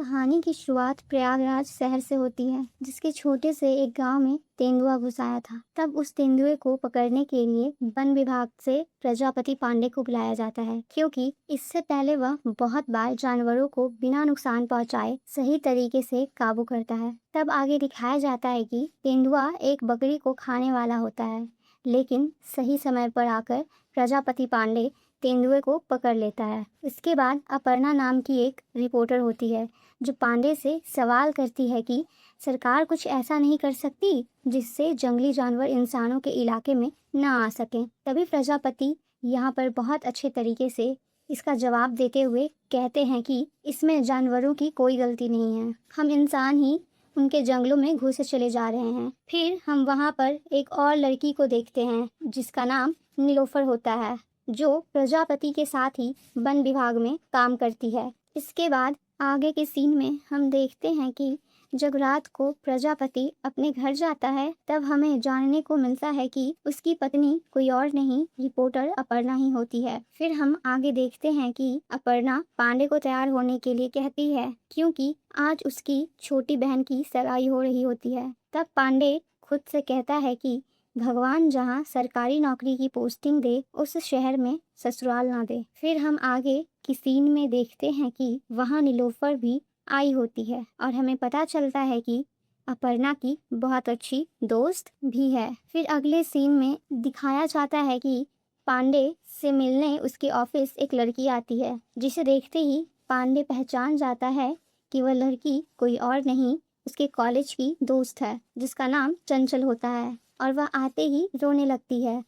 कहानी की शुरुआत प्रयागराज शहर से होती है, जिसके छोटे से एक गांव में तेंदुआ घुस आया था। तब उस तेंदुए को पकड़ने के लिए वन विभाग से प्रजापति पांडे को बुलाया जाता है, क्योंकि इससे पहले वह बहुत बार जानवरों को बिना नुकसान पहुंचाए सही तरीके से काबू करता है। तब आगे दिखाया जाता है कि तेंदुआ एक बकरी को खाने वाला होता है, लेकिन सही समय पर आकर प्रजापति पांडे तेंदुए को पकड़ लेता है। इसके बाद अपर्णा नाम की एक रिपोर्टर होती है, जो पांडे से सवाल करती है कि सरकार कुछ ऐसा नहीं कर सकती जिससे जंगली जानवर इंसानों के इलाके में न आ सकें। तभी प्रजापति यहाँ पर बहुत अच्छे तरीके से इसका जवाब देते हुए कहते हैं कि इसमें जानवरों की कोई गलती नहीं है, हम इंसान ही उनके जंगलों में घुसे चले जा रहे हैं। फिर हम वहाँ पर एक और लड़की को देखते हैं, जिसका नाम नीलोफर होता है, जो प्रजापति के साथ ही वन विभाग में काम करती है। इसके बाद आगे के सीन में हम देखते हैं कि जब रात को प्रजापति अपने घर जाता है, तब हमें जानने को मिलता है कि उसकी पत्नी कोई और नहीं, रिपोर्टर अपर्णा ही होती है। फिर हम आगे देखते हैं कि अपर्णा पांडे को तैयार होने के लिए कहती है, क्योंकि आज उसकी छोटी बहन की सगाई हो रही होती है। तब पांडे खुद से कहता है कि भगवान जहाँ सरकारी नौकरी की पोस्टिंग दे, उस शहर में ससुराल ना दे। फिर हम आगे की सीन में देखते हैं कि वहाँ नीलोफर भी आई होती है और हमें पता चलता है कि अपर्णा की बहुत अच्छी दोस्त भी है। फिर अगले सीन में दिखाया जाता है कि पांडे से मिलने उसके ऑफिस एक लड़की आती है, जिसे देखते ही पांडे पहचान जाता है कि वह लड़की कोई और नहीं, उसके कॉलेज की दोस्त है, जिसका नाम चंचल होता है, और वह आते ही रोने लगती है।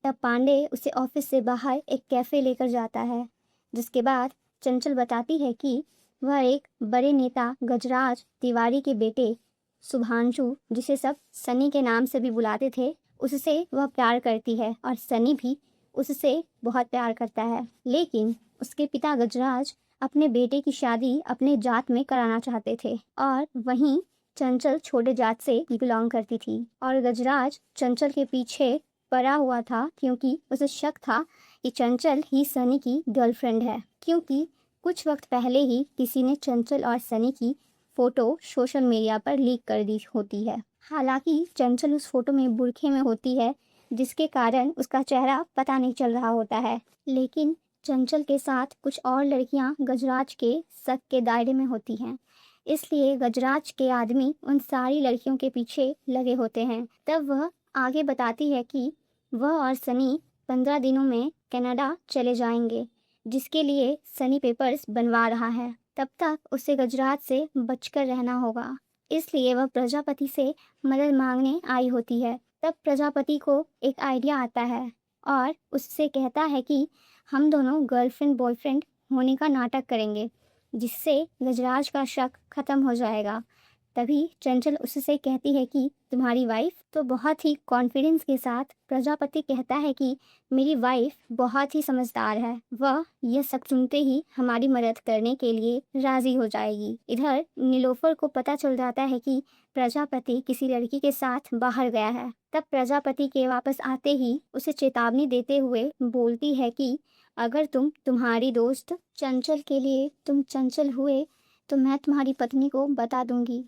तब पांडे उसे ऑफिस से बाहर एक कैफे लेकर जाता है, जिसके बाद चंचल बताती है कि वह एक बड़े नेता गजराज तिवारी के बेटे शुभांशु, जिसे सब सनी के नाम से भी बुलाते थे, उससे वह प्यार करती है और सनी भी उससे बहुत प्यार करता है। लेकिन उसके पिता गजराज अपने बेटे की शादी अपने जात में कराना चाहते थे, और वहीं चंचल छोटे जात से बिलोंग करती थी, और गजराज चंचल के पीछे पड़ा हुआ था, क्योंकि उसे शक था कि चंचल ही सनी की गर्लफ्रेंड है, क्योंकि कुछ वक्त पहले ही किसी ने चंचल और सनी की फोटो सोशल मीडिया पर लीक कर दी होती है। हालांकि चंचल उस फोटो में बुर्खे में होती है, जिसके कारण उसका चेहरा पता नहीं चल रहा होता है। लेकिन चंचल के साथ कुछ और लड़कियां गजराज के शक के दायरे में होती हैं, इसलिए गजराज के आदमी उन सारी लड़कियों के पीछे लगे होते हैं। तब वह आगे बताती है कि वह और सनी 15 दिनों में कनाडा चले जाएंगे, जिसके लिए सनी पेपर्स बनवा रहा है। तब तक उसे गजराज से बचकर रहना होगा, इसलिए वह प्रजापति से मदद मांगने आई होती है। तब प्रजापति को एक आइडिया आता है और उससे कहता है कि हम दोनों गर्लफ्रेंड बॉयफ्रेंड होने का नाटक करेंगे, जिससे गजराज का शक खत्म हो जाएगा। तभी चंचल उससे कहती है कि तुम्हारी वाइफ, तो बहुत ही कॉन्फिडेंस के साथ प्रजापति कहता है कि मेरी वाइफ बहुत ही समझदार है, वह यह सब सुनते ही हमारी मदद करने के लिए राजी हो जाएगी। इधर नीलोफर को पता चल जाता है कि प्रजापति किसी लड़की के साथ बाहर गया है। तब प्रजापति के वापस आते ही उसे चेतावनी देते हुए बोलती है कि अगर तुम्हारी दोस्त चंचल के लिए तुम चंचल हुए, तो मैं तुम्हारी पत्नी को बता दूंगी।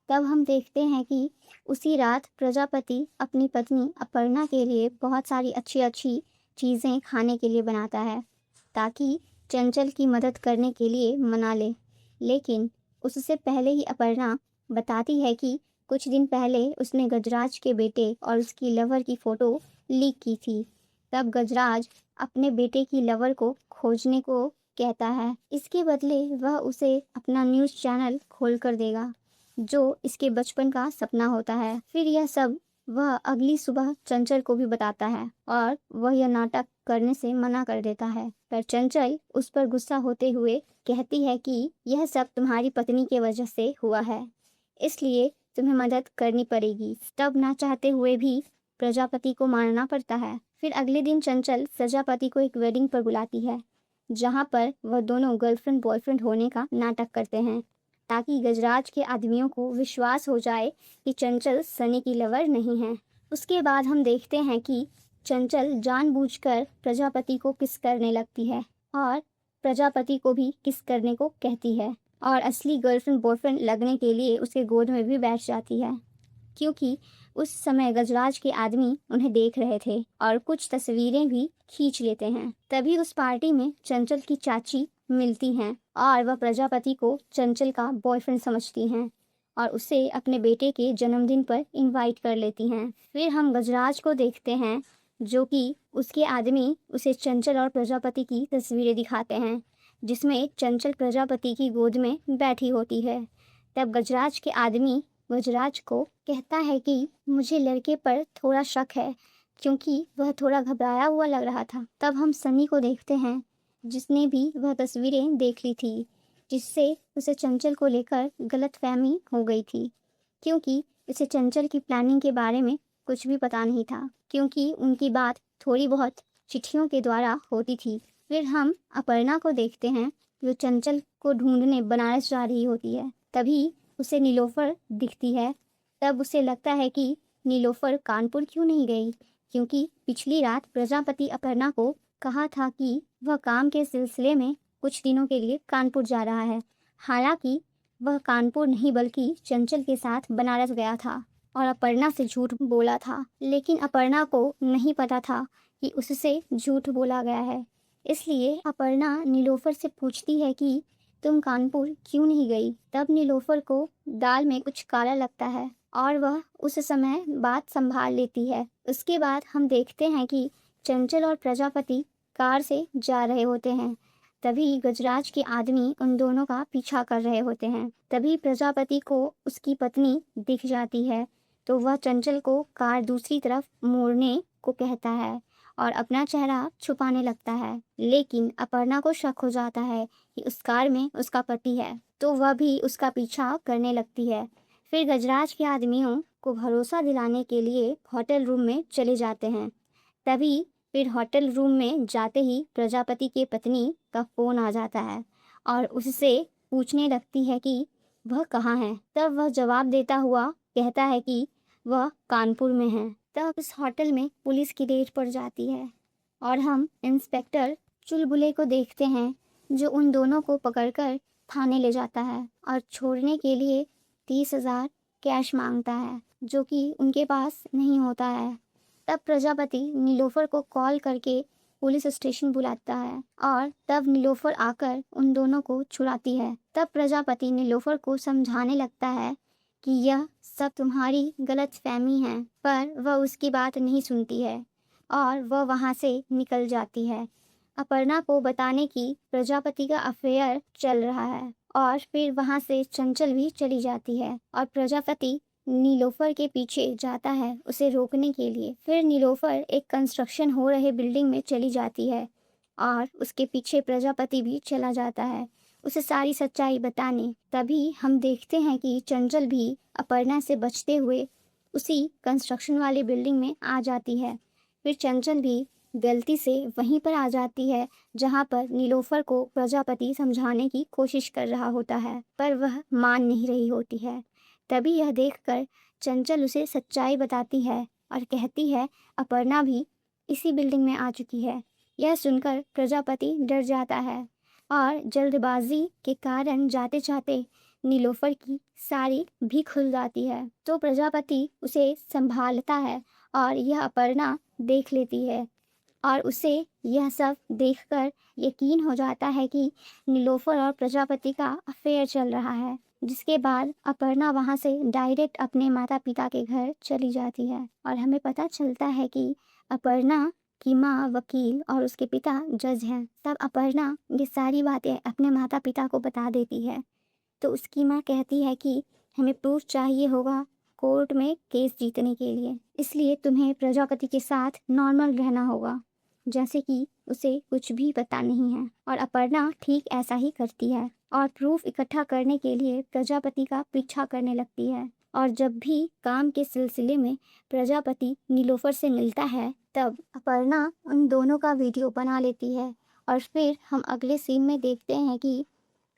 तब हम देखते हैं कि उसी रात प्रजापति अपनी पत्नी अपर्णा के लिए बहुत सारी अच्छी अच्छी चीज़ें खाने के लिए बनाता है, ताकि चंचल की मदद करने के लिए मना ले। लेकिन उससे पहले ही अपर्णा बताती है कि कुछ दिन पहले उसने गजराज के बेटे और उसकी लवर की फ़ोटो लीक की थी। तब गजराज अपने बेटे की लवर को खोजने को कहता है, इसके बदले वह उसे अपना न्यूज़ चैनल खोल कर देगा, जो इसके बचपन का सपना होता है। फिर यह सब वह अगली सुबह चंचल को भी बताता है, और वह यह नाटक करने से मना कर देता है। पर चंचल उस पर गुस्सा होते हुए कहती है कि यह सब तुम्हारी पत्नी की वजह से हुआ है, इसलिए तुम्हें मदद करनी पड़ेगी। तब ना चाहते हुए भी प्रजापति को मानना पड़ता है। फिर अगले दिन चंचल प्रजापति को एक वेडिंग पर बुलाती है, जहाँ पर वह दोनों गर्लफ्रेंड बॉयफ्रेंड होने का नाटक करते हैं, ताकि गजराज के आदमियों को विश्वास हो जाए कि चंचल सनी की लवर नहीं है। उसके बाद हम देखते हैं कि चंचल जानबूझकर प्रजापति को किस करने लगती है, और प्रजापति को भी किस करने को कहती है, और असली गर्लफ्रेंड बॉयफ्रेंड लगने के लिए उसके गोद में भी बैठ जाती है, क्योंकि उस समय गजराज के आदमी उन्हें देख रहे थे और कुछ तस्वीरें भी खींच लेते हैं। तभी उस पार्टी में चंचल की चाची मिलती हैं और वह प्रजापति को चंचल का बॉयफ्रेंड समझती हैं और उसे अपने बेटे के जन्मदिन पर इनवाइट कर लेती हैं। फिर हम गजराज को देखते हैं, जो कि उसके आदमी उसे चंचल और प्रजापति की तस्वीरें दिखाते हैं, जिसमें चंचल प्रजापति की गोद में बैठी होती है। तब गजराज के आदमी गजराज को कहता है कि मुझे लड़के पर थोड़ा शक है, क्योंकि वह थोड़ा घबराया हुआ लग रहा था। तब हम सनी को देखते हैं, जिसने भी वह तस्वीरें देख ली थी, जिससे उसे चंचल को लेकर गलतफहमी हो गई थी, क्योंकि उसे चंचल की प्लानिंग के बारे में कुछ भी पता नहीं था, क्योंकि उनकी बात थोड़ी बहुत चिट्ठियों के द्वारा होती थी। फिर हम अपर्णा को देखते हैं, जो चंचल को ढूंढने बनारस जा रही होती है। तभी उसे नीलोफर दिखती है। तब उसे लगता है कि नीलोफर कानपुर क्यों नहीं गई, क्योंकि पिछली रात प्रजापति अपर्णा को कहा था कि वह काम के सिलसिले में कुछ दिनों के लिए कानपुर जा रहा है। हालांकि वह कानपुर नहीं बल्कि चंचल के साथ बनारस गया था और अपर्णा से झूठ बोला था, लेकिन अपर्णा को नहीं पता था कि उससे झूठ बोला गया है। इसलिए अपर्णा नीलोफर से पूछती है कि तुम कानपुर क्यों नहीं गई। तब नीलोफर को दाल में कुछ काला लगता है और वह उस समय बात संभाल लेती है। उसके बाद हम देखते हैं कि चंचल और प्रजापति कार से जा रहे होते हैं। तभी गजराज के आदमी उन दोनों का पीछा कर रहे होते हैं। तभी प्रजापति को उसकी पत्नी दिख जाती है, तो वह चंचल को कार दूसरी तरफ मोड़ने को कहता है और अपना चेहरा छुपाने लगता है। लेकिन अपर्णा को शक हो जाता है कि उस कार में उसका पति है, तो वह भी उसका पीछा करने लगती है। फिर गजराज के आदमियों को भरोसा दिलाने के लिए होटल रूम में चले जाते हैं। तभी फिर होटल रूम में जाते ही प्रजापति के पत्नी का फोन आ जाता है और उससे पूछने लगती है कि वह कहाँ है। तब वह जवाब देता हुआ कहता है कि वह कानपुर में है। तब इस होटल में पुलिस की रेड पड़ जाती है और हम इंस्पेक्टर चुलबुले को देखते हैं, जो उन दोनों को पकड़कर थाने ले जाता है और छोड़ने के लिए 30,000 कैश मांगता है, जो कि उनके पास नहीं होता है। तब प्रजापति नीलोफर को कॉल करके पुलिस स्टेशन बुलाता है और तब नीलोफर आकर उन दोनों को छुड़ाती है। तब प्रजापति नीलोफर को समझाने लगता है कि यह सब तुम्हारी गलतफहमी है, पर वह उसकी बात नहीं सुनती है और वह वहां से निकल जाती है। अपर्णा को बताने की प्रजापति का अफेयर चल रहा है और फिर वहां से चंचल भी चली जाती है और प्रजापति नीलोफर के पीछे जाता है उसे रोकने के लिए। फिर नीलोफर एक कंस्ट्रक्शन हो रहे बिल्डिंग में चली जाती है और उसके पीछे प्रजापति भी चला जाता है उसे सारी सच्चाई बताने। तभी हम देखते हैं कि चंचल भी अपर्णा से बचते हुए उसी कंस्ट्रक्शन वाली बिल्डिंग में आ जाती है। फिर चंचल भी गलती से वहीं पर आ जाती है जहां पर नीलोफर को प्रजापति समझाने की कोशिश कर रहा होता है, पर वह मान नहीं रही होती है। तभी यह देखकर चंचल उसे सच्चाई बताती है और कहती है अपर्णा भी इसी बिल्डिंग में आ चुकी है। यह सुनकर प्रजापति डर जाता है और जल्दबाजी के कारण जाते जाते नीलोफर की साड़ी भी खुल जाती है, तो प्रजापति उसे संभालता है और यह अपर्णा देख लेती है और उसे यह सब देखकर यकीन हो जाता है कि नीलोफर और प्रजापति का अफेयर चल रहा है। जिसके बाद अपर्णा वहां से डायरेक्ट अपने माता पिता के घर चली जाती है और हमें पता चलता है कि अपर्णा की माँ वकील और उसके पिता जज हैं। तब अपर्णा ये सारी बातें अपने माता पिता को बता देती है, तो उसकी माँ कहती है कि हमें प्रूफ चाहिए होगा कोर्ट में केस जीतने के लिए, इसलिए तुम्हें प्रजापति के साथ नॉर्मल रहना होगा, जैसे कि उसे कुछ भी पता नहीं है। और अपर्णा ठीक ऐसा ही करती है और प्रूफ इकट्ठा करने के लिए प्रजापति का पीछा करने लगती है। और जब भी काम के सिलसिले में प्रजापति नीलोफर से मिलता है, तब अपर्णा उन दोनों का वीडियो बना लेती है और फिर हम अगले सीन में देखते हैं कि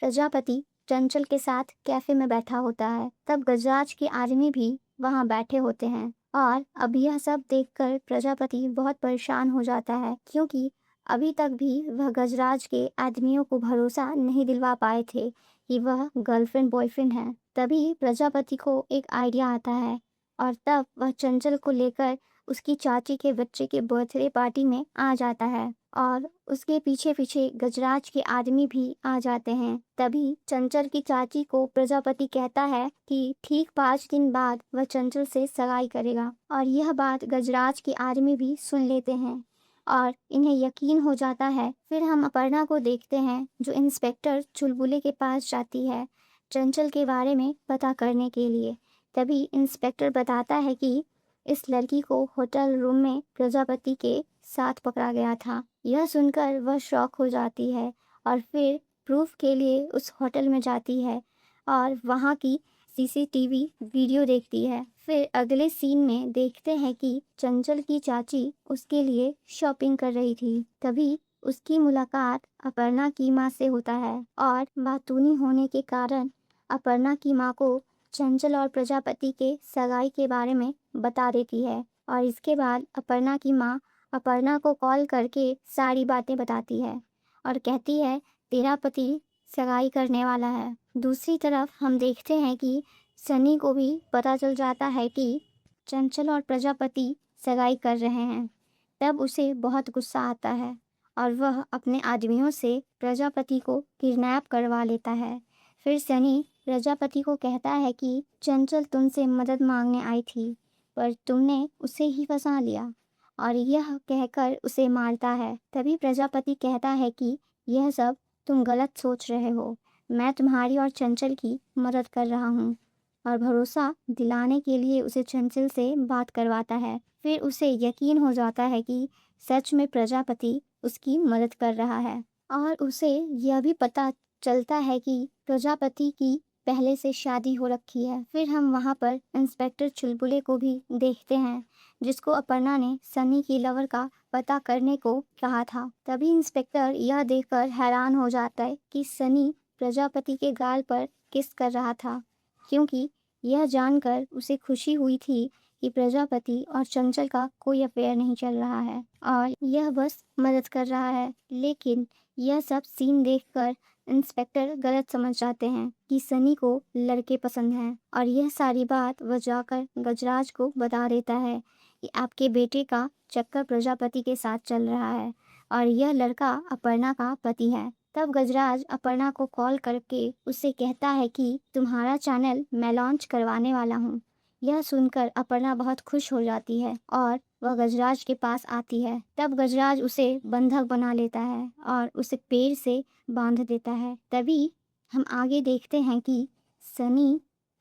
प्रजापति चंचल के साथ कैफे में बैठा होता है। तब गजराज के आदमी भी वहां बैठे होते हैं और अब यह सब देखकर प्रजापति बहुत परेशान हो जाता है, क्योंकि अभी तक भी वह गजराज के आदमियों को भरोसा नहीं दिलवा पाए थे कि वह गर्लफ्रेंड बॉयफ्रेंड है। तभी प्रजापति को एक आइडिया आता है और तब वह चंचल को लेकर उसकी चाची के बच्चे के बर्थडे पार्टी में आ जाता है और उसके पीछे पीछे गजराज के आदमी भी आ जाते हैं। तभी चंचल की चाची को प्रजापति कहता है कि ठीक 5 दिन बाद वह चंचल से सगाई करेगा और यह बात गजराज के आदमी भी सुन लेते हैं और इन्हें यकीन हो जाता है। फिर हम अपर्णा को देखते हैं जो इंस्पेक्टर चुलबुले के पास जाती है चंचल के बारे में पता करने के लिए। तभी इंस्पेक्टर बताता है कि इस लड़की को होटल रूम में प्रजापति के साथ पकड़ा गया था। यह सुनकर वह शॉक हो जाती है और फिर प्रूफ के लिए उस होटल में जाती है और वहाँ की सीसीटीवी वीडियो देखती है। फिर अगले सीन में देखते हैं कि चंचल की चाची उसके लिए शॉपिंग कर रही थी। तभी उसकी मुलाकात अपर्णा की माँ से होता है और बातूनी होने के कारण अपर्णा की माँ को चंचल और प्रजापति के सगाई के बारे में बता देती है और इसके बाद अपर्णा की माँ अपर्णा को कॉल करके सारी बातें बताती है और कहती है तेरा पति सगाई करने वाला है। दूसरी तरफ हम देखते हैं कि सनी को भी पता चल जाता है कि चंचल और प्रजापति सगाई कर रहे हैं। तब उसे बहुत गुस्सा आता है और वह अपने आदमियों से प्रजापति को किडनैप करवा लेता है। फिर सनी प्रजापति को कहता है कि चंचल तुमसे मदद मांगने आई थी पर तुमने उसे ही फंसा लिया और यह कहकर उसे मारता है। तभी प्रजापति कहता है कि यह सब तुम गलत सोच रहे हो, मैं तुम्हारी और चंचल की मदद कर रहा हूँ और भरोसा दिलाने के लिए उसे चंचल से बात करवाता है। फिर उसे यकीन हो जाता है कि सच में प्रजापति उसकी मदद कर रहा है और उसे यह भी पता चलता है कि प्रजापति की पहले से शादी हो रखी है। फिर हम वहाँ पर इंस्पेक्टर चुलबुले को भी देखते हैं जिसको अपर्णा ने सनी की लवर का पता करने को कहा था। तभी इंस्पेक्टर यह देखकर हैरान हो जाता है कि सनी प्रजापति के गाल पर किस कर रहा था क्योंकि यह जानकर उसे खुशी हुई थी कि प्रजापति और चंचल का कोई अफेयर नहीं चल रहा है और यह बस मदद कर रहा है। लेकिन यह सब सीन देखकर इंस्पेक्टर गलत समझ जाते हैं कि सनी को लड़के पसंद हैं और यह सारी बात वह जाकर गजराज को बता देता है कि आपके बेटे का चक्कर प्रजापति के साथ चल रहा है और यह लड़का अपर्णा का पति है। तब गजराज अपर्णा को कॉल करके उससे कहता है कि तुम्हारा चैनल मैं लॉन्च करवाने वाला हूँ। यह सुनकर अपर्णा बहुत खुश हो जाती है और वह गजराज के पास आती है। तब गजराज उसे बंधक बना लेता है और उसे पेड़ से बांध देता है। तभी हम आगे देखते हैं कि सनी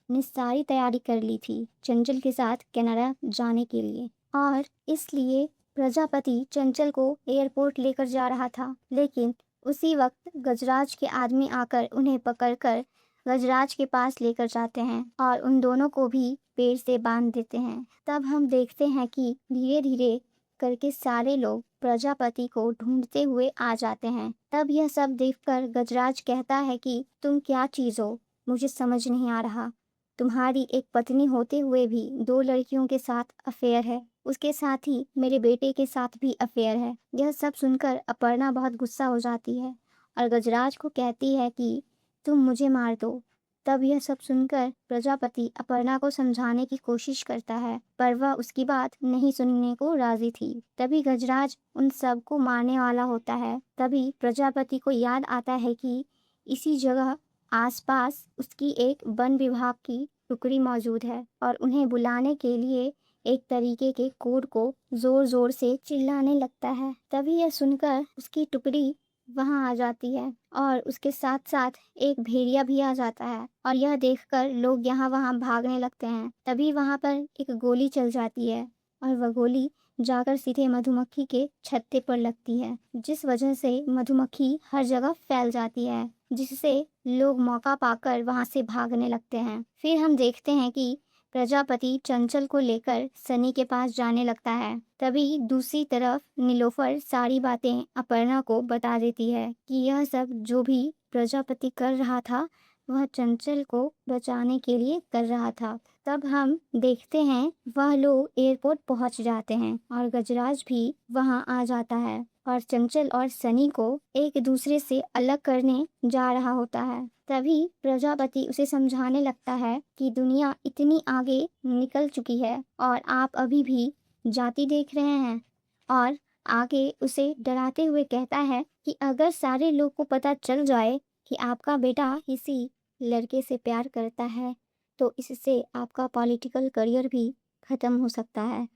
ने सारी तैयारी कर ली थी चंचल के साथ कनाडा जाने के लिए और इसलिए प्रजापति चंचल को एयरपोर्ट लेकर जा रहा था। लेकिन उसी वक्त गजराज के आदमी आकर उन्हें पकड़कर गजराज के पास लेकर जाते हैं और उन दोनों को भी पेड़ से बांध देते हैं। तब हम देखते हैं कि धीरे धीरे करके सारे लोग प्रजापति को ढूंढते हुए आ जाते हैं। तब यह सब देखकर गजराज कहता है कि तुम क्या चीज हो, मुझे समझ नहीं आ रहा। तुम्हारी एक पत्नी होते हुए भी 2 लड़कियों के साथ अफेयर है, उसके साथ ही मेरे बेटे के साथ भी अफेयर है। यह सब सुनकर अपर्णा बहुत गुस्सा हो जाती है और गजराज को कहती है कि तुम मुझे मार दो। तब यह सब सुनकर प्रजापति अपर्णा को समझाने की कोशिश करता है पर वह उसकी बात नहीं सुनने को राजी थी। तभी गजराज उन सब को मारने वाला होता है। तभी प्रजापति को याद आता है कि इसी जगह आसपास उसकी एक वन विभाग की टुकड़ी मौजूद है और उन्हें बुलाने के लिए एक तरीके के कोड को जोर जोर से चिल्लाने लगता है। तभी यह सुनकर उसकी टुकड़ी वहां आ जाती है और उसके साथ साथ एक भेड़िया भी आ जाता है और यह देखकर लोग यहाँ वहाँ भागने लगते हैं। तभी वहां पर एक गोली चल जाती है और वह गोली जाकर सीधे मधुमक्खी के छत्ते पर लगती है जिस वजह से मधुमक्खी हर जगह फैल जाती है जिससे लोग मौका पाकर वहां से भागने लगते हैं। फिर हम देखते हैं कि प्रजापति चंचल को लेकर सनी के पास जाने लगता है। तभी दूसरी तरफ नीलोफर सारी बातें अपर्णा को बता देती है कि यह सब जो भी प्रजापति कर रहा था वह चंचल को बचाने के लिए कर रहा था। तब हम देखते हैं वह लोग एयरपोर्ट पहुंच जाते हैं और गजराज भी वहां आ जाता है और चंचल और सनी को एक दूसरे से अलग करने जा रहा होता है। तभी प्रजापति उसे समझाने लगता है कि दुनिया इतनी आगे निकल चुकी है और आप अभी भी जाति देख रहे हैं, और आगे उसे डराते हुए कहता है कि अगर सारे लोग को पता चल जाए कि आपका बेटा किसी लड़के से प्यार करता है तो इससे आपका पॉलिटिकल करियर भी खत्म हो सकता है।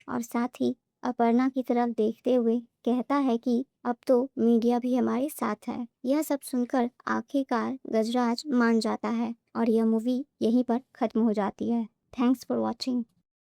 और साथ ही अपर्णा की तरफ देखते हुए कहता है कि अब तो मीडिया भी हमारे साथ है। यह सब सुनकर आखिरकार गजराज मान जाता है और यह मूवी यहीं पर खत्म हो जाती है। Thanks for watching.